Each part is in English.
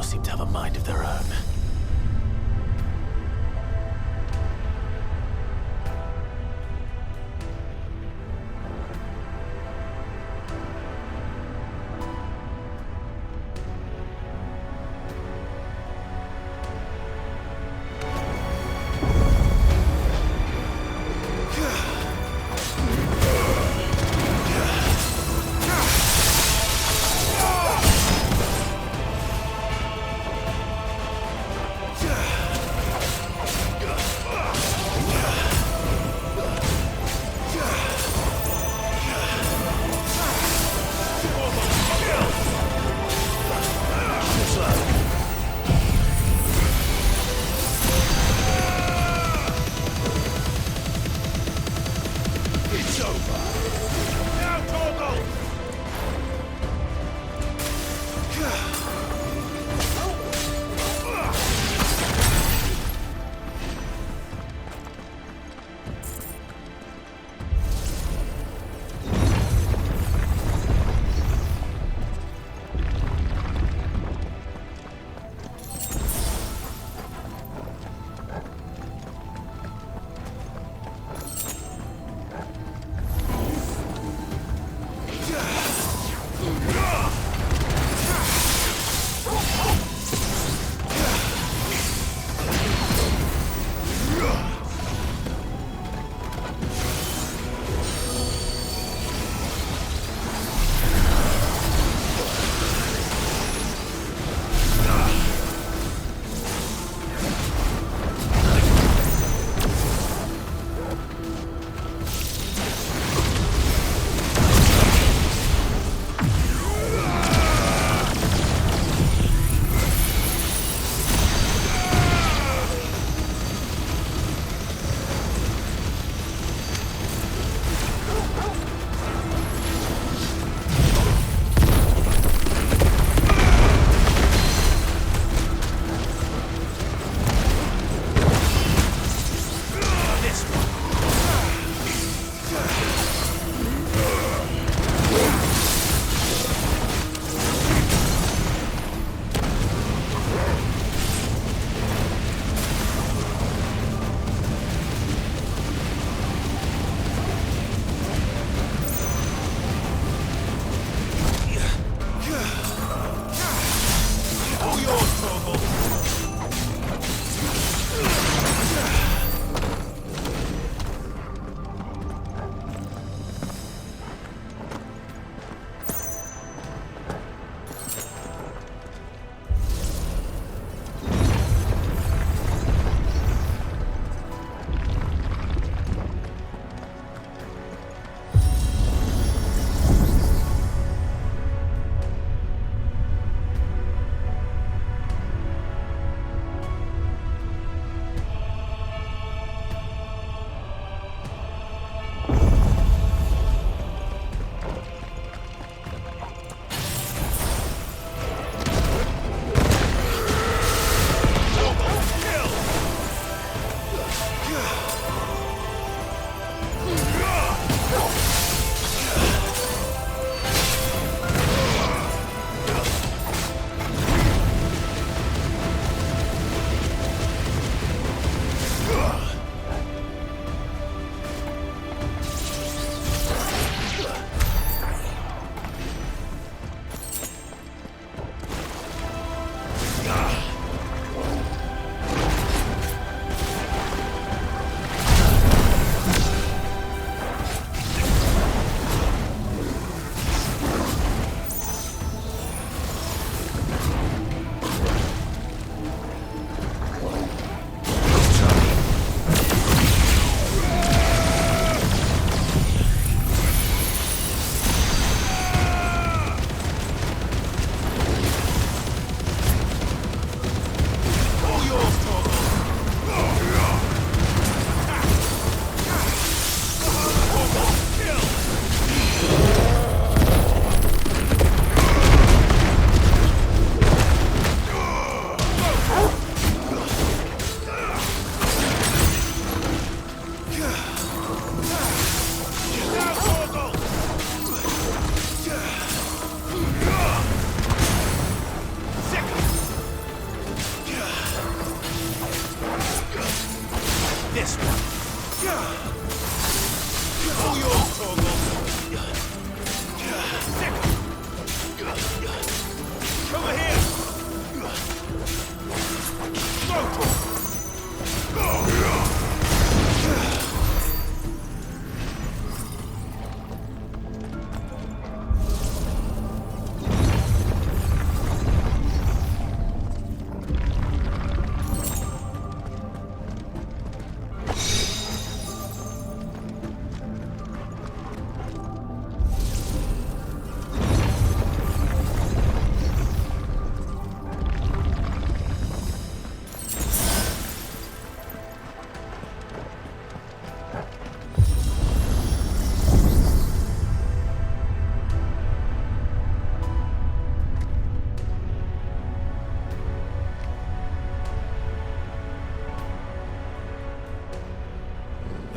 Seem to have a mind of their own.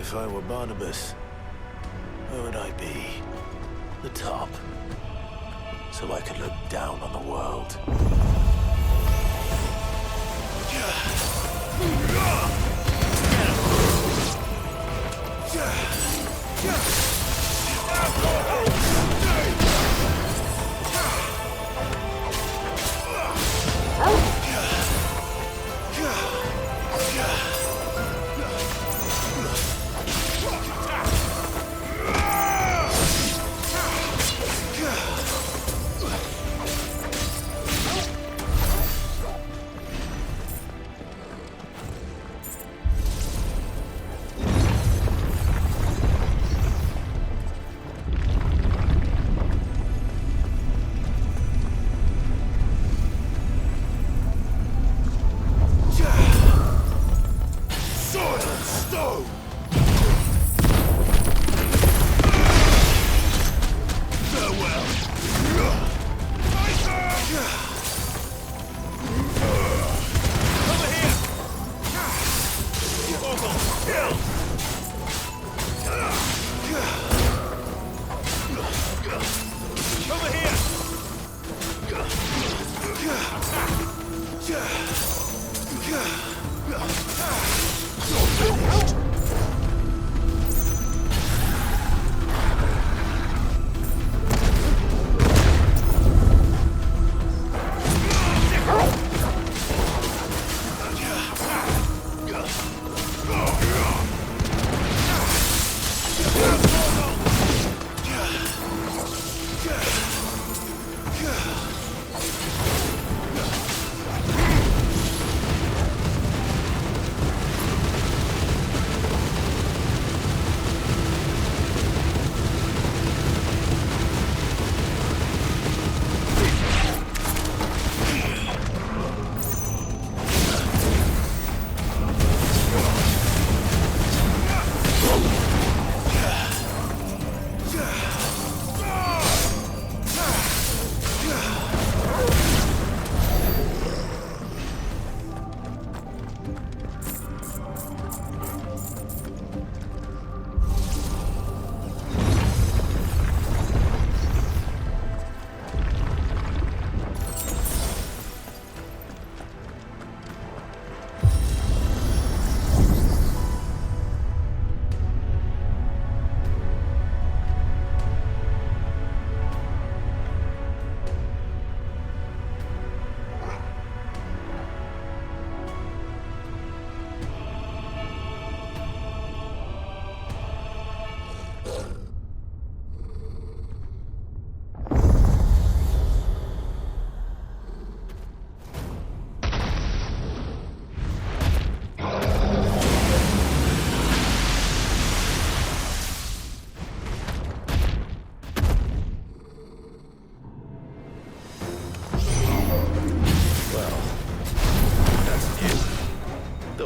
If I were Barnabas, where would I be? The top. So I could look down on the world.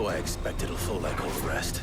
I expect it'll fall like all the rest.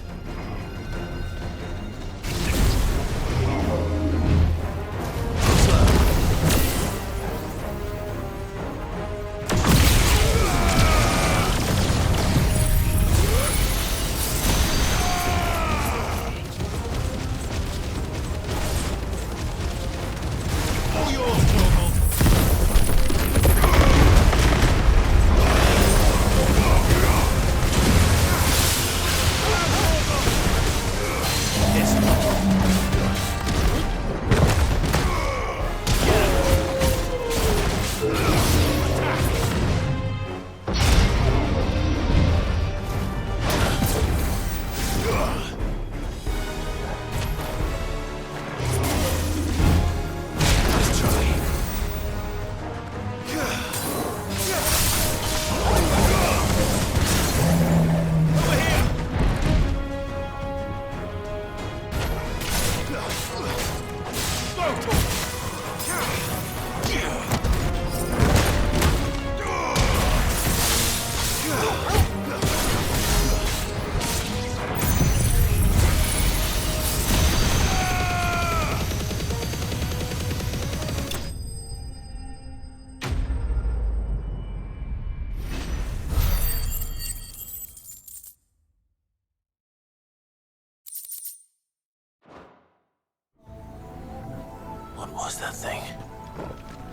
was that thing?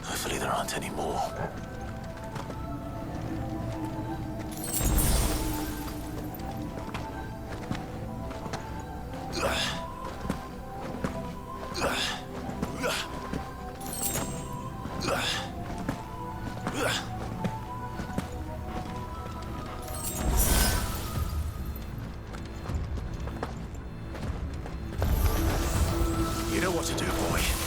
Hopefully there aren't any more. You know what to do, boy.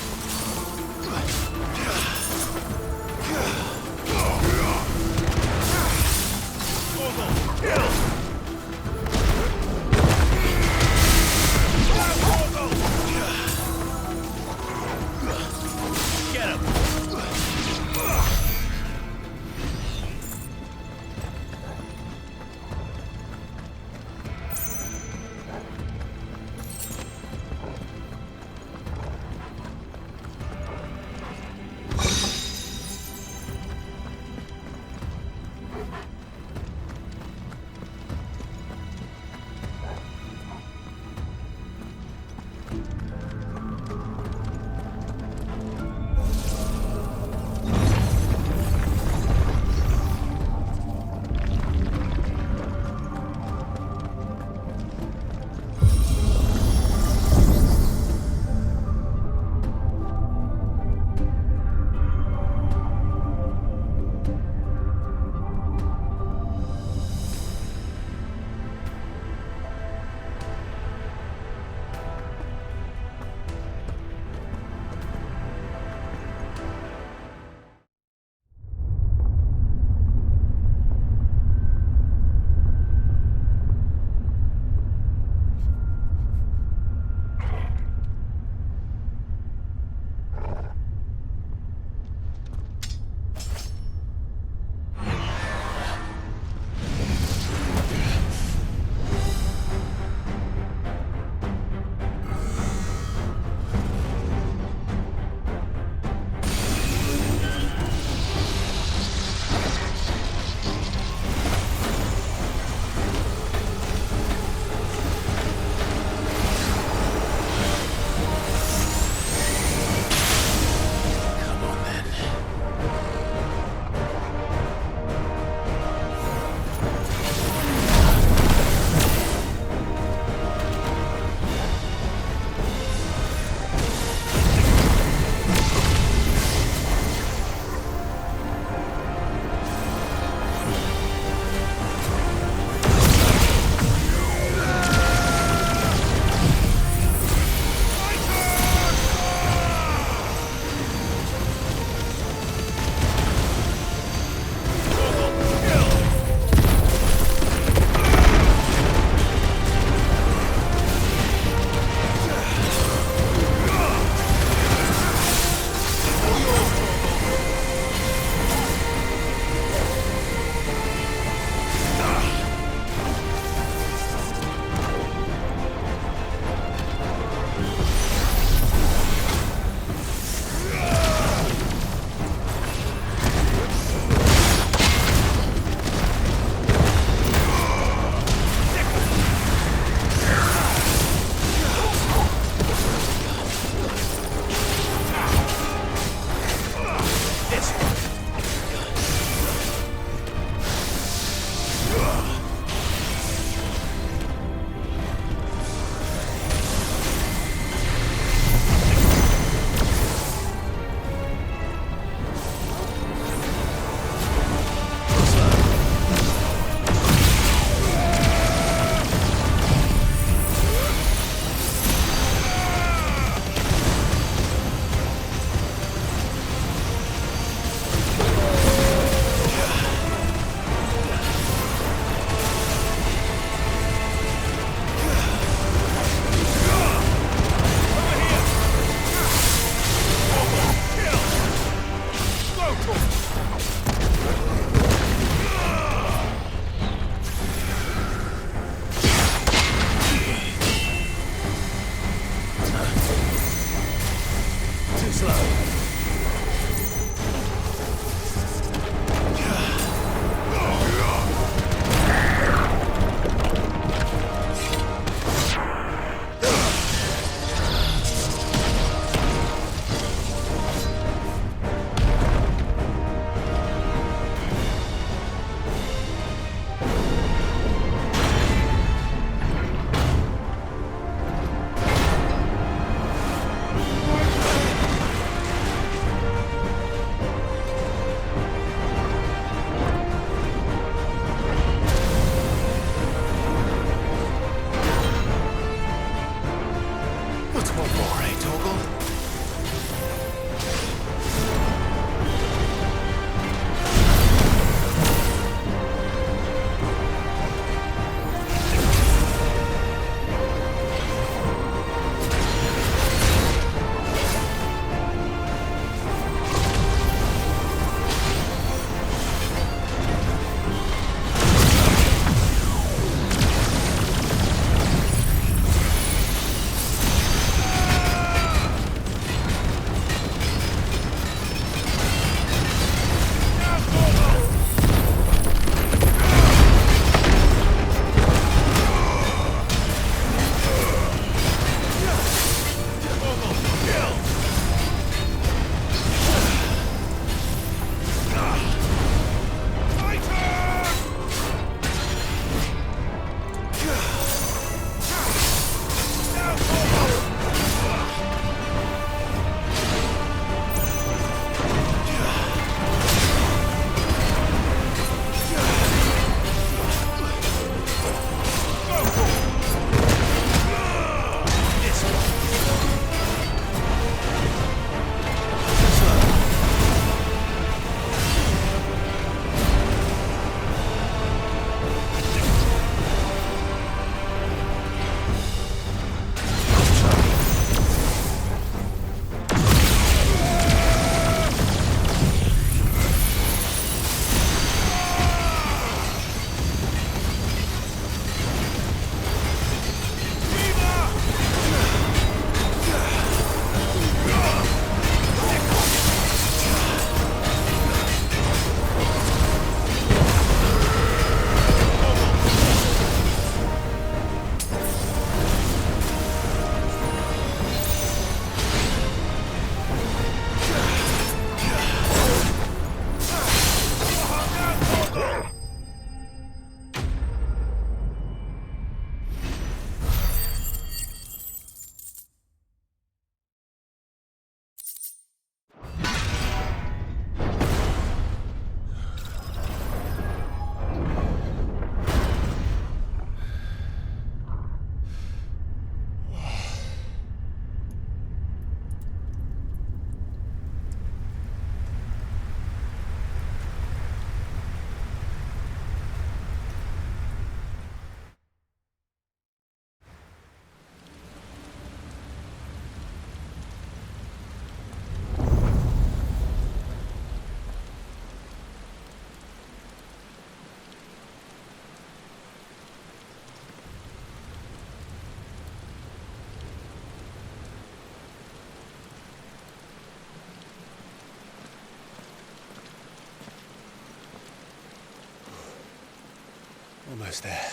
Almost there.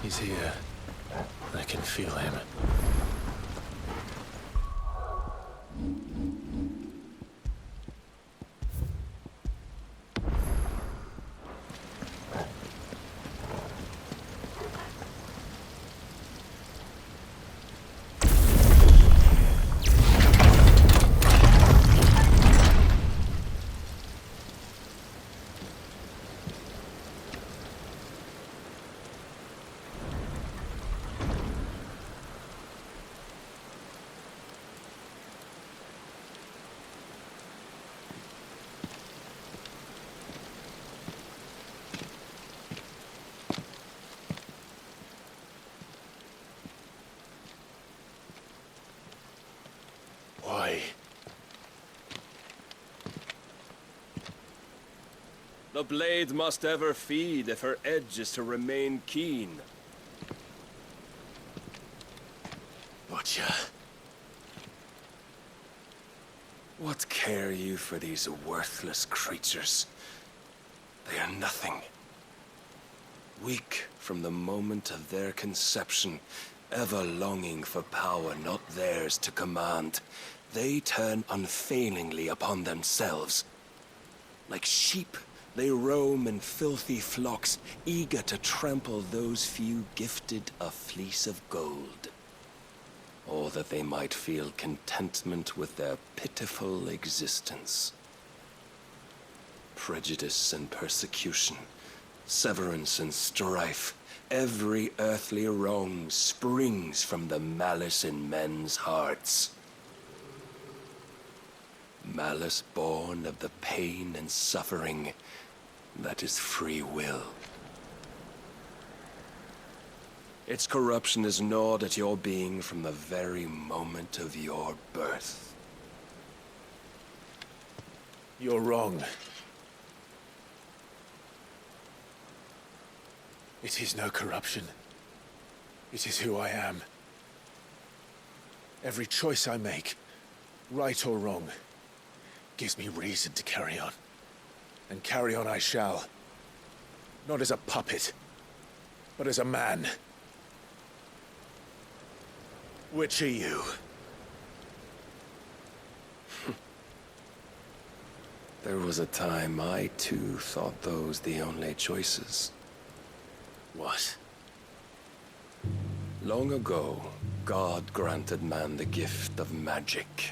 He's here. I can feel him. Why? The blade must ever feed if her edge is to remain keen. Butcher. What care you for these worthless creatures? They are nothing. Weak from the moment of their conception, ever longing for power not theirs to command, they turn unfailingly upon themselves. Like sheep, they roam in filthy flocks, eager to trample those few gifted a fleece of gold. Or that they might feel contentment with their pitiful existence. Prejudice and persecution, severance and strife, every earthly wrong springs from the malice in men's hearts. Malice born of the pain and suffering that is free will. Its corruption is gnawed at your being from the very moment of your birth. You're wrong. It is no corruption. It is who I am. Every choice I make, right or wrong, gives me reason to carry on. And carry on I shall. Not as a puppet, but as a man. Which are you? There was a time I too thought those the only choices. What? Long ago, God granted man the gift of magic.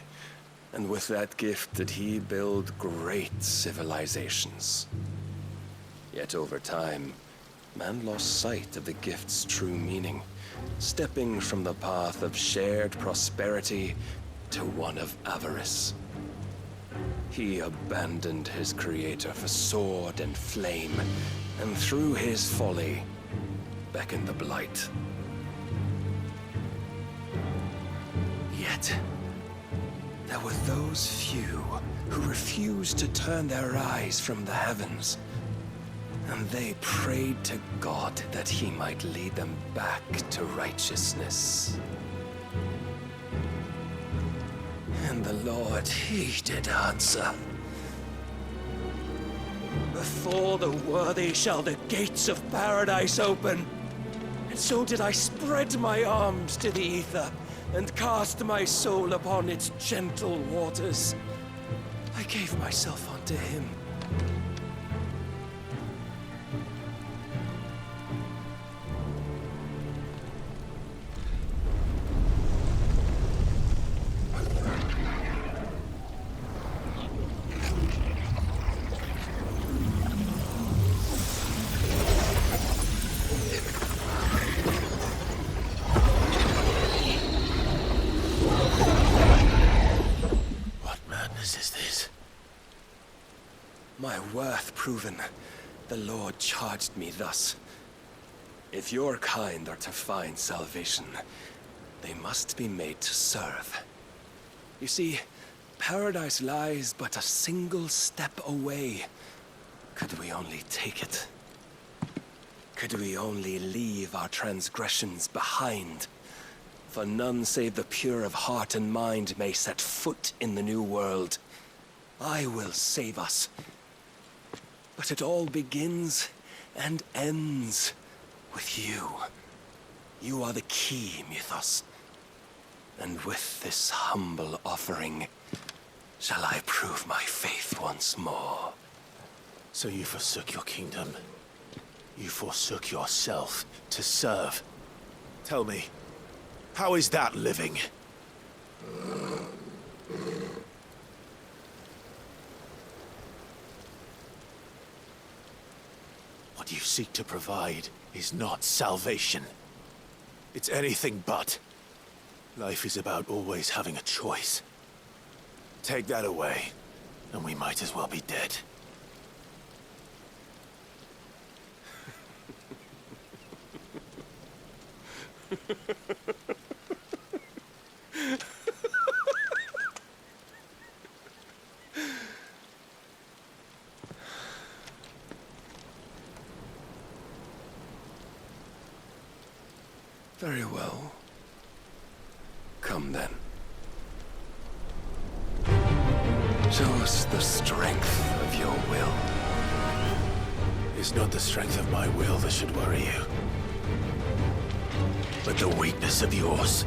And with that gift did he build great civilizations. Yet over time, man lost sight of the gift's true meaning, stepping from the path of shared prosperity to one of avarice. He abandoned his creator for sword and flame, and through his folly, beckoned the blight. Yet, there were those few who refused to turn their eyes from the heavens, and they prayed to God that he might lead them back to righteousness. And the Lord, he did answer. Before the worthy shall the gates of paradise open. And so did I spread my arms to the ether, and cast my soul upon its gentle waters. I gave myself unto him. My worth proven, the Lord charged me thus. If your kind are to find salvation, they must be made to serve. You see, paradise lies but a single step away. Could we only take it? Could we only leave our transgressions behind? For none save the pure of heart and mind may set foot in the new world. I will save us. But it all begins and ends with you. You are the key, Mythos. And with this humble offering, shall I prove my faith once more. So you forsook your kingdom. You forsook yourself to serve. Tell me, how is that living? What you seek to provide is not salvation. It's anything but. Life is about always having a choice. Take that away, and we might as well be dead. Very well. Come then. Show us the strength of your will. It's not the strength of my will that should worry you, but the weakness of yours.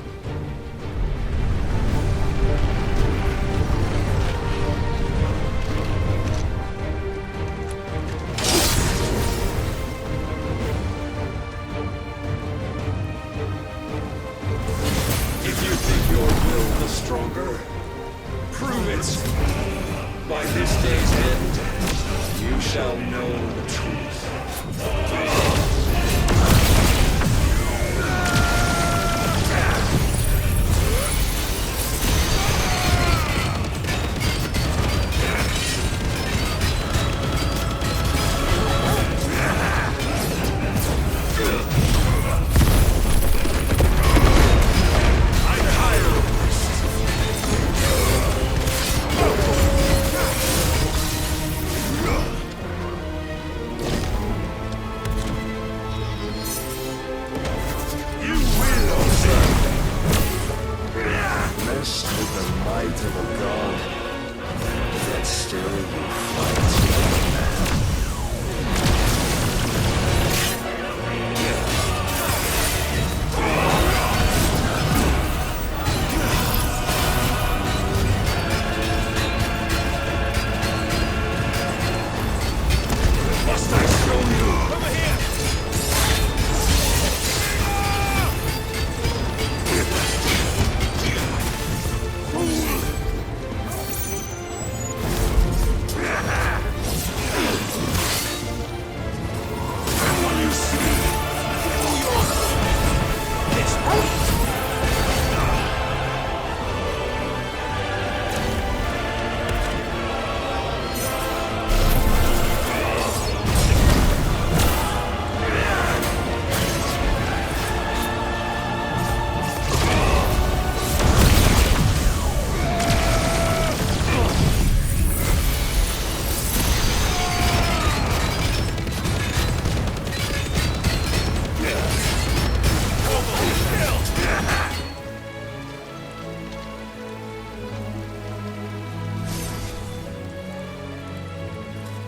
If you think your will the stronger, prove it. By this day's end, you shall know the truth.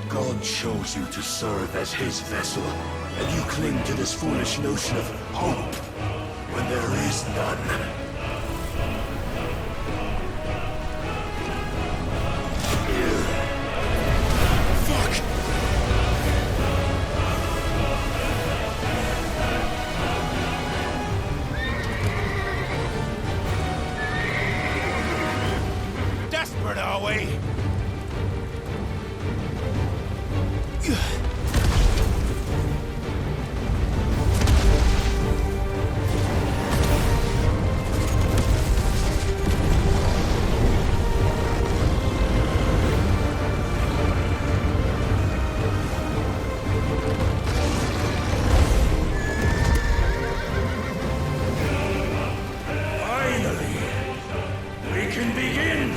God chose you to serve as his vessel, and you cling to this foolish notion of hope when there is none. Desperate, are we? Finally, we can begin.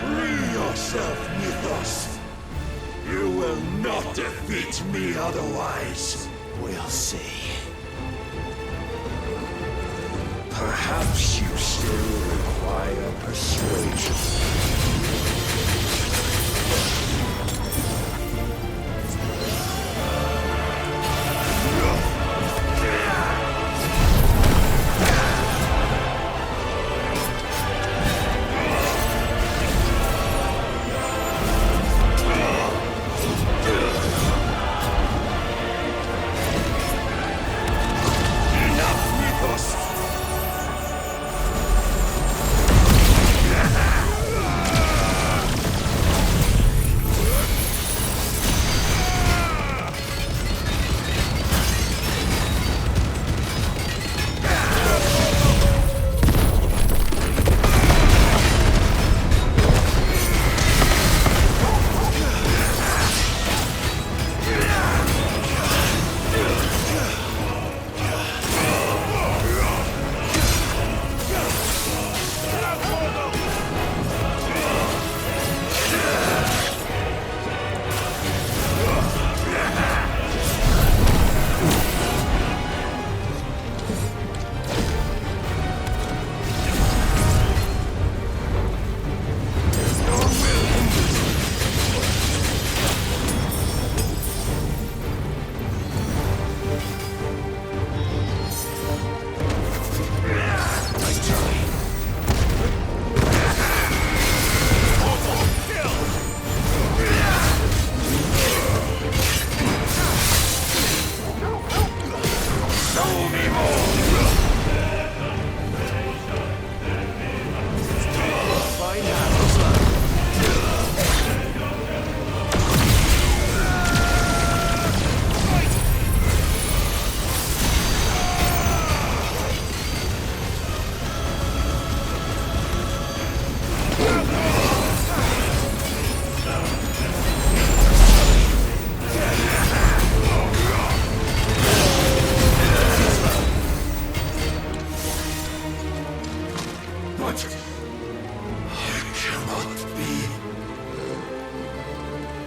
Free yourself, Mythos. You will not defeat me otherwise. We'll see. Perhaps you still require persuasion.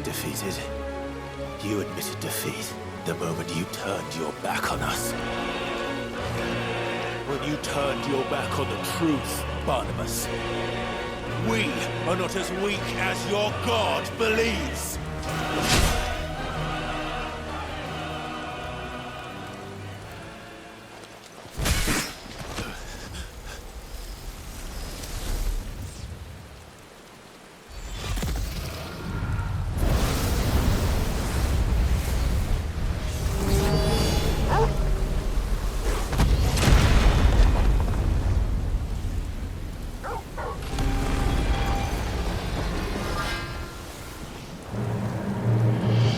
Defeated? You admitted defeat the moment you turned your back on us. When you turned your back on the truth, Barnabas. We are not as weak as your God believes.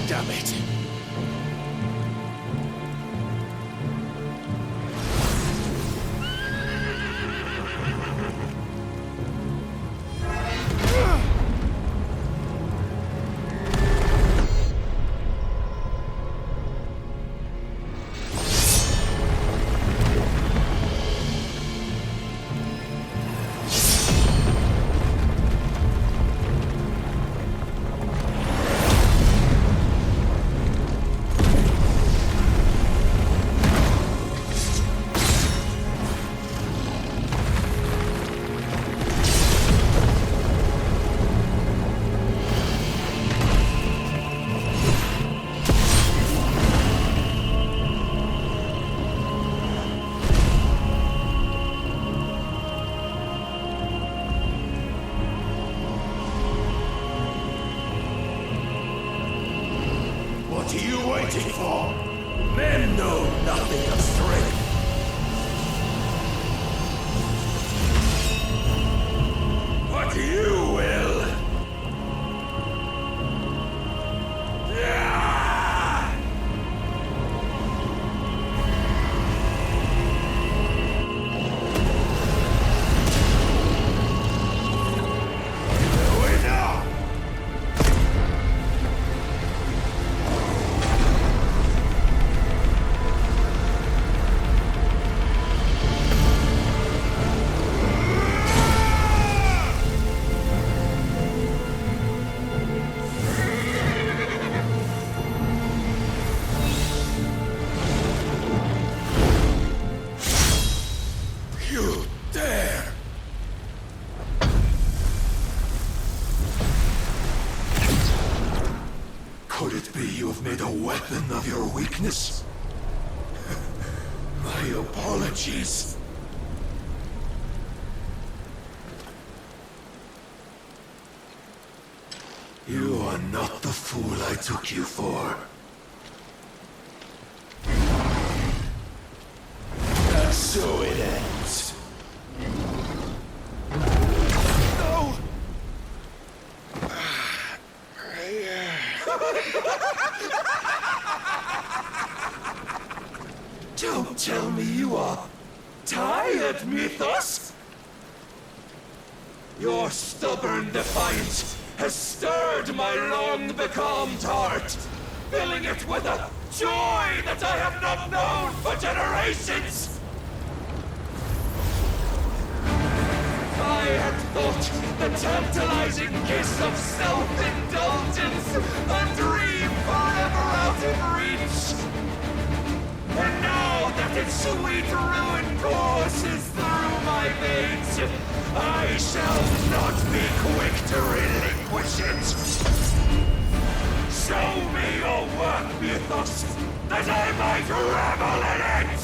Damn it! What are you waiting for? Men know nothing of strength. But you will. it be you have made a weapon of your weakness? My apologies. You are not the fool I took you for. And so it ends. No! Don't tell me you are tired, Mythos! Your stubborn defiance has stirred my long-becalmed heart, filling it with a joy that I have not known for generations! I had thought the tantalizing kiss of self-indulgence a dream forever out of reach. And now that its sweet ruin courses through my veins, I shall not be quick to relinquish it. Show me your work, Mythos, that I might revel in it!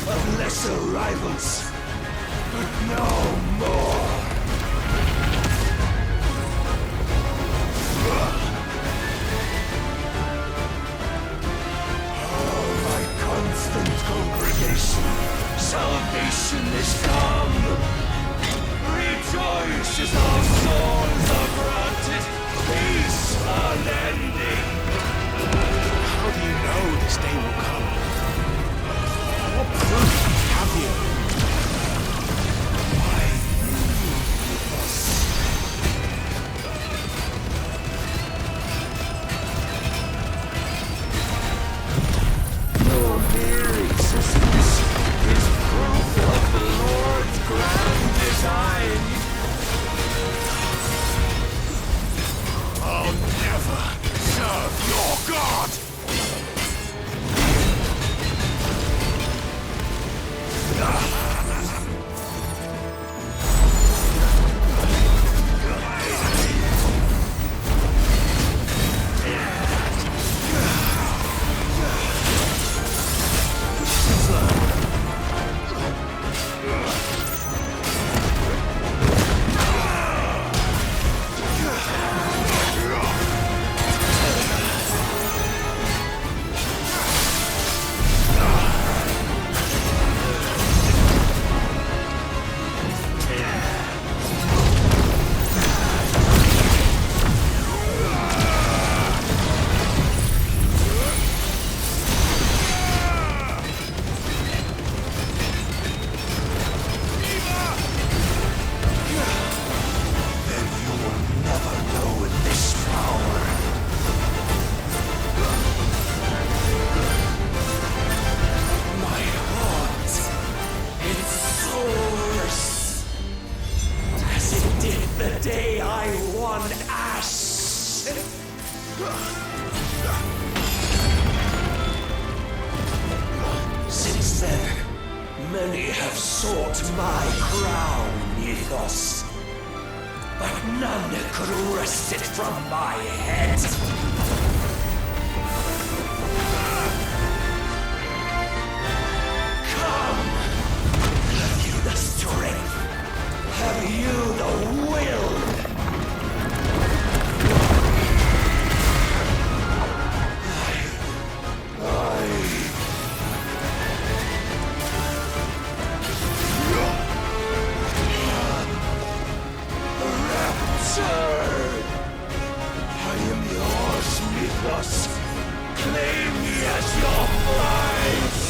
Of lesser rivals, but no more. Oh, my constant congregation, salvation is come. Rejoice as our souls are granted peace unending. How do you know this day will come? What proof have you? Why, your mere existence is proof of the Lord's grand design. Many have sought my crown, Ethos, but none could wrest it from my head. Come! Have you the strength? Have you the will? I am yours, Mythos. Claim me as your prize!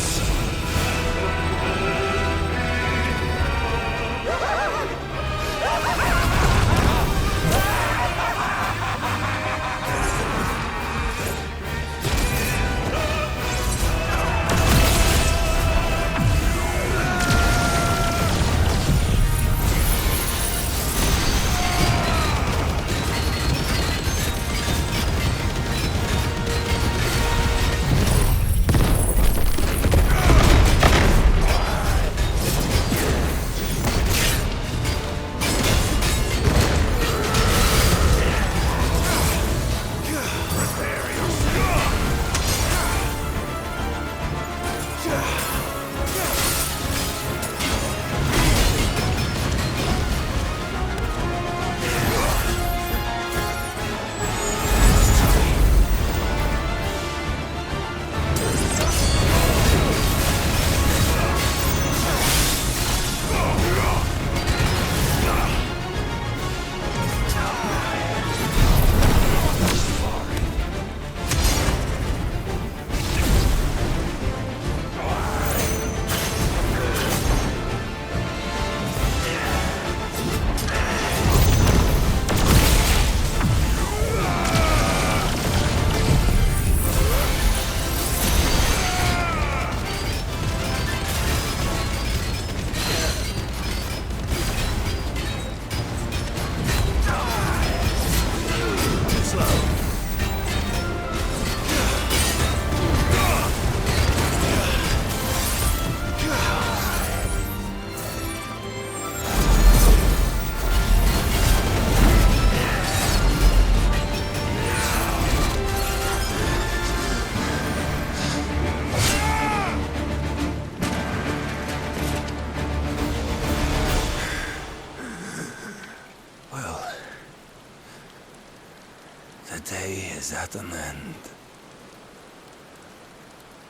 Is at an end.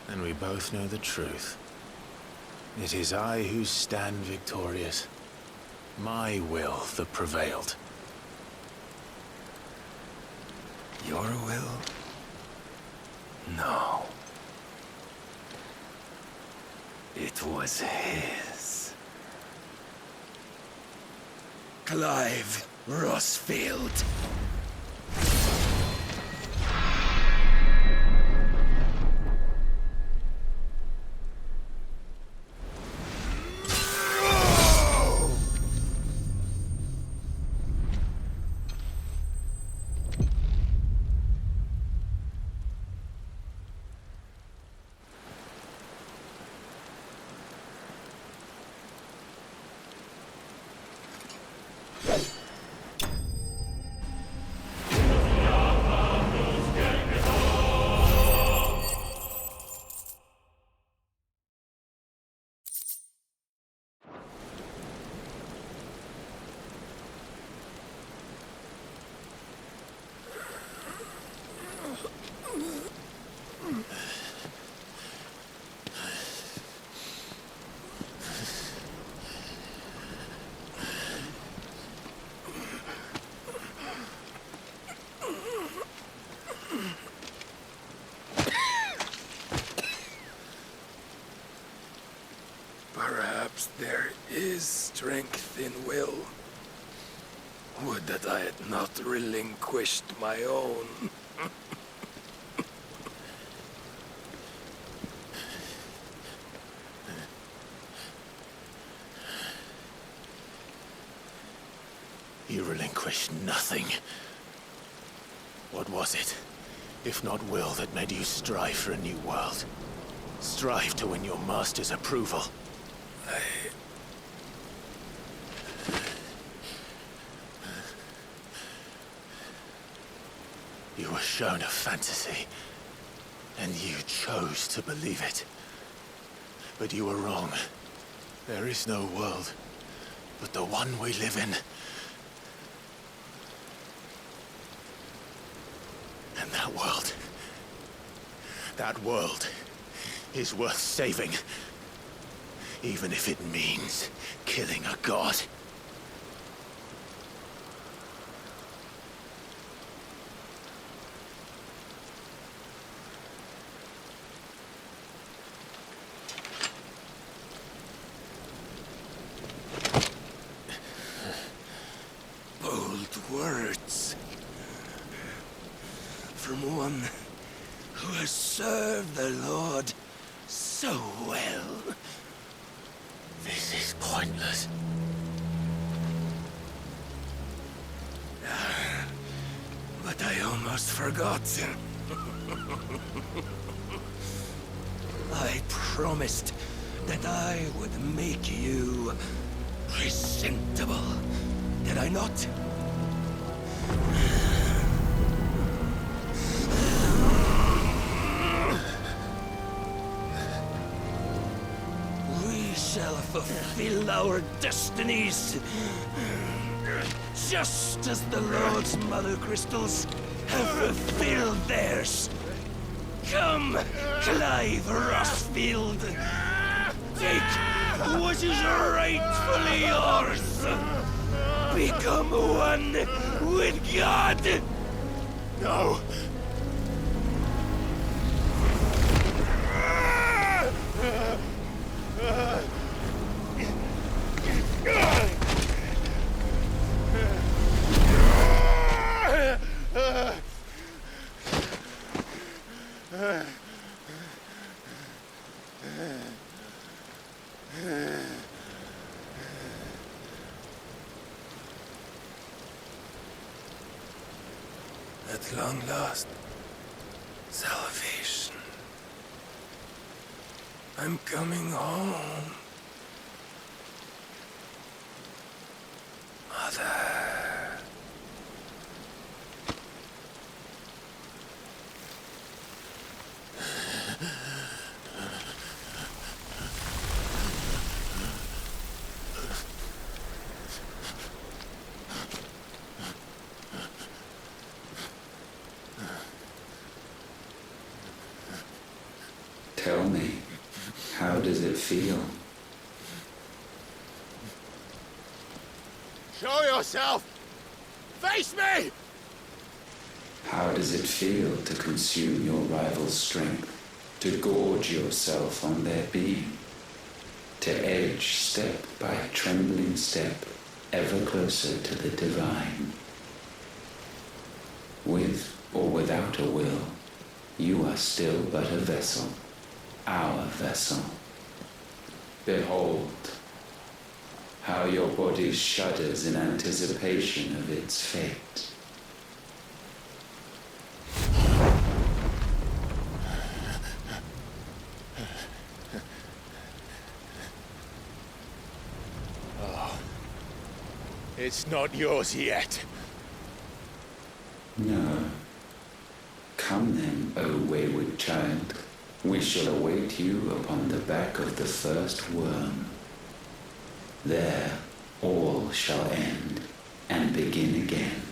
And we both know the truth. It is I who stand victorious. My will that prevailed. Your will? No. It was his. Clive Rossfield. Perhaps there is strength in will. Would that I had not relinquished my own. You relinquished nothing. What was it, if not will, that made you strive for a new world? Strive to win your master's approval? You were shown a fantasy, and you chose to believe it. But you were wrong. There is no world but the one we live in. And that world is worth saving. Even if it means killing a god. Words from one who has served the Lord so well. This is pointless. But I almost forgot. I promised that I would make you presentable. Did I not? We shall fulfill our destinies, just as the Lord's Mother Crystals have fulfilled theirs. Come, Clive Rossfield. Take what is rightfully yours. Become one with God! No! At long last, salvation. I'm coming home. Mother. Tell me, how does it feel? Show yourself! Face me! How does it feel to consume your rival's strength, to gorge yourself on their beam, to edge step by trembling step ever closer to the divine? With or without a will, you are still but a vessel, our vessel. Behold, how your body shudders in anticipation of its fate. It's not yours yet. No. Come then, O wayward child. We shall await you upon the back of the first worm. There all shall end and begin again.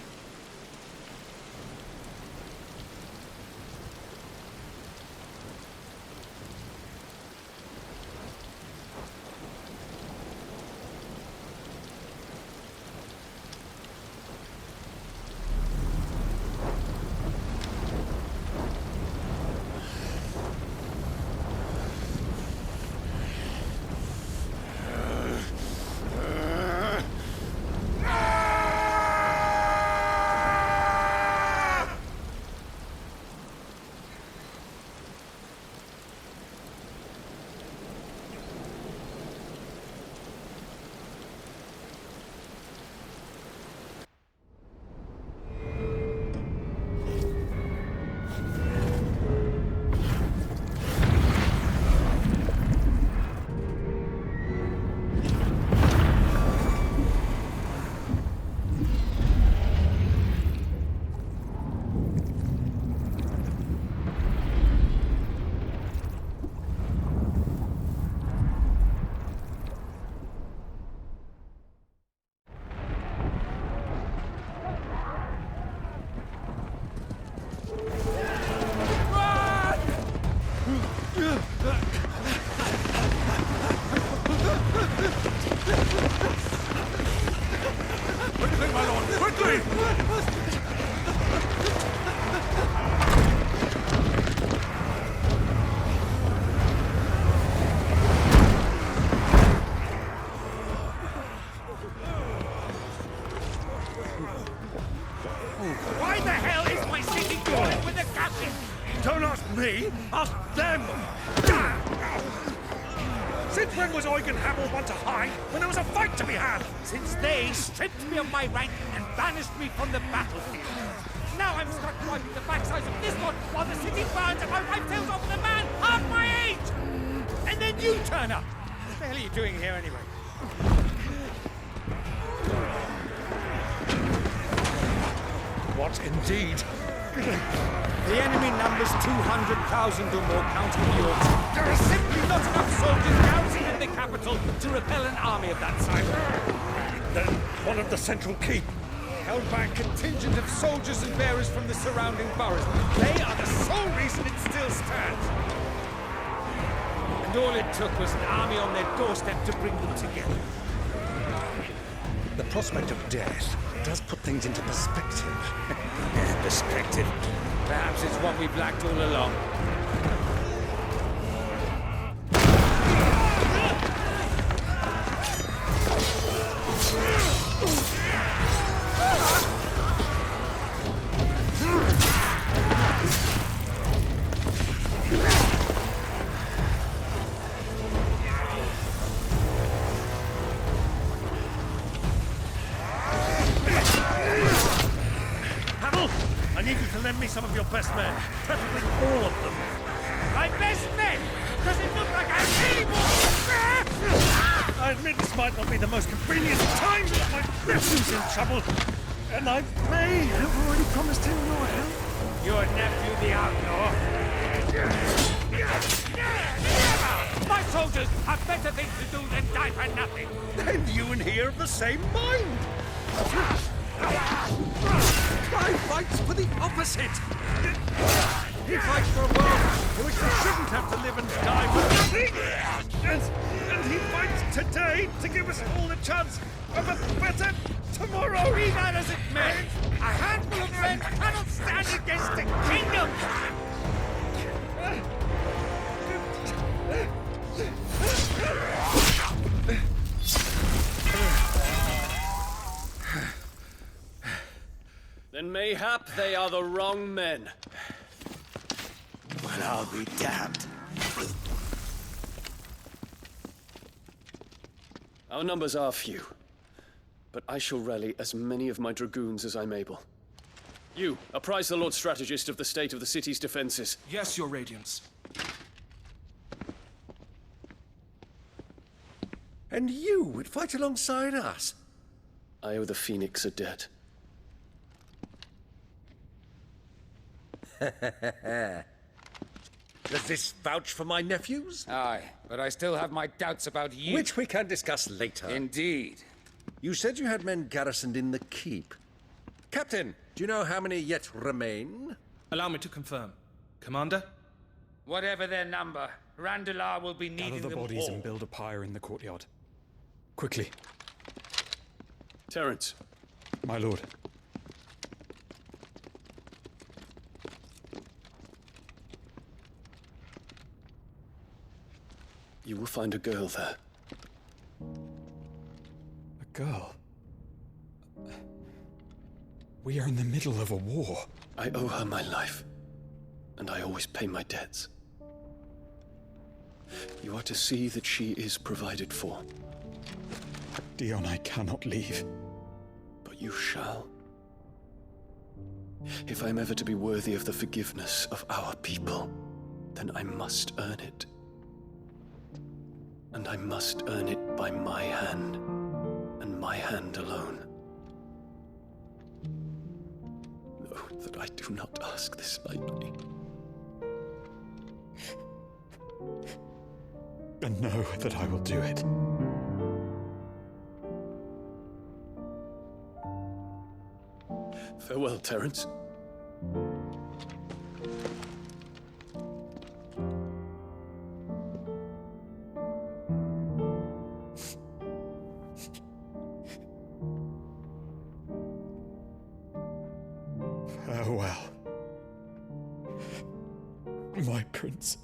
Since when was Eugen Hamel one to hide when there was a fight to be had? Since they stripped me of my rank and banished me from the battlefield. Now I'm stuck wiping the backsides of this one while the city burns and my wife tails off with a man half my age! And then you turn up! What the hell are you doing here anyway? What indeed? The enemy numbers 200,000 or more, counting the orcs. There are simply not enough soldiers garrisoned in the capital to repel an army of that size. Then one of the central keep, Held by a contingent of soldiers and bearers from the surrounding boroughs. They are the sole reason it still stands. And all it took was an army on their doorstep to bring them together. the prospect of death does put things into perspective. Perspective. Perhaps it's what we've lacked all along. I need you to lend me some of your best men, preferably all of them. My best men! Does it look like I'm any more? I admit this might not be the most convenient time, but my nephew's in trouble, and I may have already promised him your help. Your nephew, the outlaw? Never! My soldiers have better things to do than die for nothing. And you and he are of the same mind. I fights for the opposite. He fights for a world in which we shouldn't have to live and die for nothing. And he fights today to give us all a chance of a better tomorrow. Be that as it may, a handful of men cannot stand against a kingdom. Then mayhap they are the wrong men. Well, I'll be damned. Our numbers are few, but I shall rally as many of my dragoons as I'm able. You, apprise the Lord Strategist of the state of the city's defenses. Yes, Your Radiance. And you would fight alongside us? I owe the Phoenix a debt. Does this vouch for my nephews? Aye, but I still have my doubts about you. Which we can discuss later. Indeed. You said you had men garrisoned in the keep. Captain, do you know how many yet remain? Allow me to confirm. Commander? Whatever their number, Randalar will be Gather needing the them bodies all. and build a pyre in the courtyard. Quickly, Terence, my lord. you will find a girl there. A girl. We are in the middle of a war. I owe her my life, and I always pay my debts. You are to see that she is provided for, Dion, I cannot leave. but you shall. If I'm ever to be worthy of the forgiveness of our people, then I must earn it. And I must earn it by my hand, and my hand alone. Know that I do not ask this lightly. And know that I will do it. Farewell, Terence. Farewell, my prince.